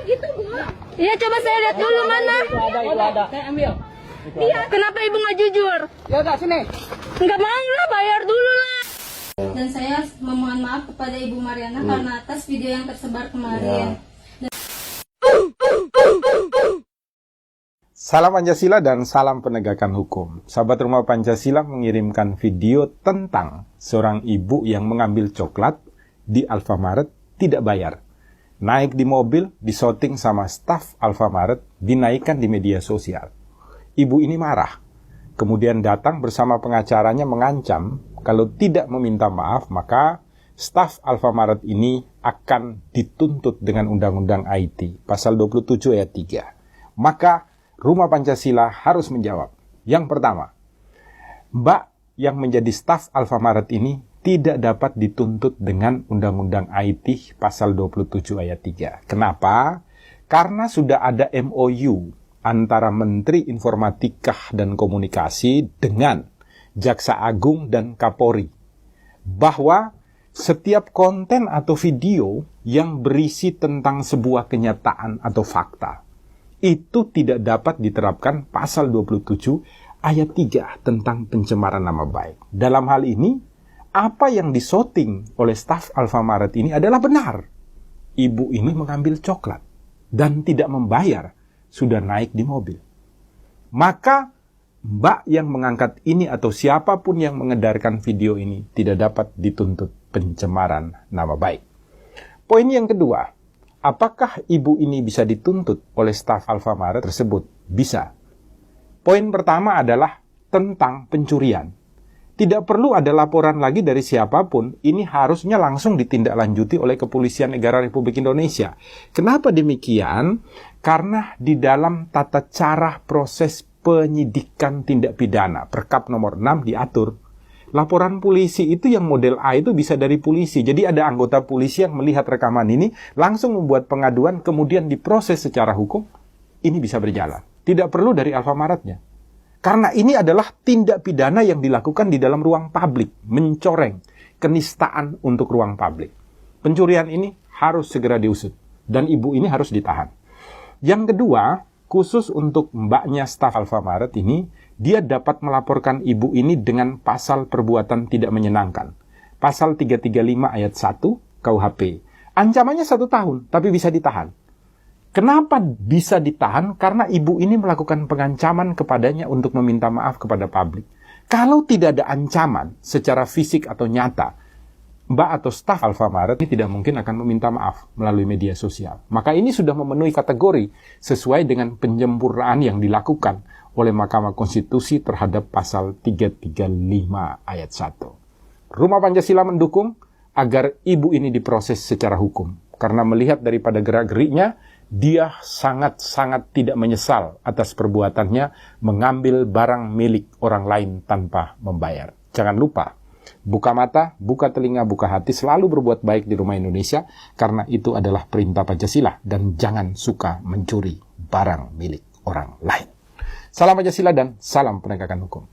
Gitu, Bu. Iya, coba saya lihat dulu mana. Itu ada. Saya ambil. Iya, kenapa ibu nggak jujur? Ya udah sini. Nggak mau lah, bayar dulu lah. Dan saya memohon maaf kepada Ibu Mariana karena atas video yang tersebar kemarin. Salam Pancasila dan salam penegakan hukum. Sahabat Rumah Pancasila mengirimkan video tentang seorang ibu yang mengambil coklat di Alfamaret tidak bayar. Naik di mobil, disoting sama staf Alfamaret, dinaikkan di media sosial. Ibu ini marah. Kemudian datang bersama pengacaranya mengancam kalau tidak meminta maaf, maka staf Alfamaret ini akan dituntut dengan Undang-Undang IT, pasal 27 ayat 3. Maka Rumah Pancasila harus menjawab. Yang pertama, Mbak yang menjadi staf Alfamaret ini tidak dapat dituntut dengan Undang-Undang IT pasal 27 ayat 3. Kenapa? Karena sudah ada MOU antara Menteri Informatika dan Komunikasi dengan Jaksa Agung dan Kapolri bahwa setiap konten atau video yang berisi tentang sebuah kenyataan atau fakta itu tidak dapat diterapkan pasal 27 ayat 3 tentang pencemaran nama baik. Dalam hal ini, apa yang disoting oleh staf Alfamaret ini adalah benar. Ibu ini mengambil coklat dan tidak membayar, sudah naik di mobil. Maka Mbak yang mengangkat ini atau siapapun yang mengedarkan video ini tidak dapat dituntut pencemaran nama baik. Poin yang kedua, apakah ibu ini bisa dituntut oleh staf Alfamaret tersebut? Bisa. Poin pertama adalah tentang pencurian. Tidak perlu ada laporan lagi dari siapapun, ini harusnya langsung ditindaklanjuti oleh Kepolisian Negara Republik Indonesia. Kenapa demikian? Karena di dalam tata cara proses penyidikan tindak pidana, Perkap nomor 6 diatur, laporan polisi itu yang model A itu bisa dari polisi. Jadi ada anggota polisi yang melihat rekaman ini, langsung membuat pengaduan, kemudian diproses secara hukum, ini bisa berjalan. Tidak perlu dari Alfamaretnya. Karena ini adalah tindak pidana yang dilakukan di dalam ruang publik, mencoreng kenistaan untuk ruang publik. Pencurian ini harus segera diusut, dan ibu ini harus ditahan. Yang kedua, khusus untuk mbaknya staf Alfamaret ini, dia dapat melaporkan ibu ini dengan pasal perbuatan tidak menyenangkan. Pasal 335 ayat 1 KUHP. Ancamannya 1 tahun, tapi bisa ditahan. Kenapa bisa ditahan? Karena ibu ini melakukan pengancaman kepadanya untuk meminta maaf kepada publik. Kalau tidak ada ancaman secara fisik atau nyata, Mbak atau staf Alfamaret ini tidak mungkin akan meminta maaf melalui media sosial. Maka ini sudah memenuhi kategori sesuai dengan penyempurnaan yang dilakukan oleh Mahkamah Konstitusi terhadap pasal 335 ayat 1. Rumah Pancasila mendukung agar ibu ini diproses secara hukum. Karena melihat daripada gerak-geriknya, dia sangat-sangat tidak menyesal atas perbuatannya mengambil barang milik orang lain tanpa membayar. Jangan lupa, buka mata, buka telinga, buka hati, selalu berbuat baik di Rumah Indonesia, karena itu adalah perintah Pancasila, dan jangan suka mencuri barang milik orang lain. Salam Pancasila dan salam penegakan hukum.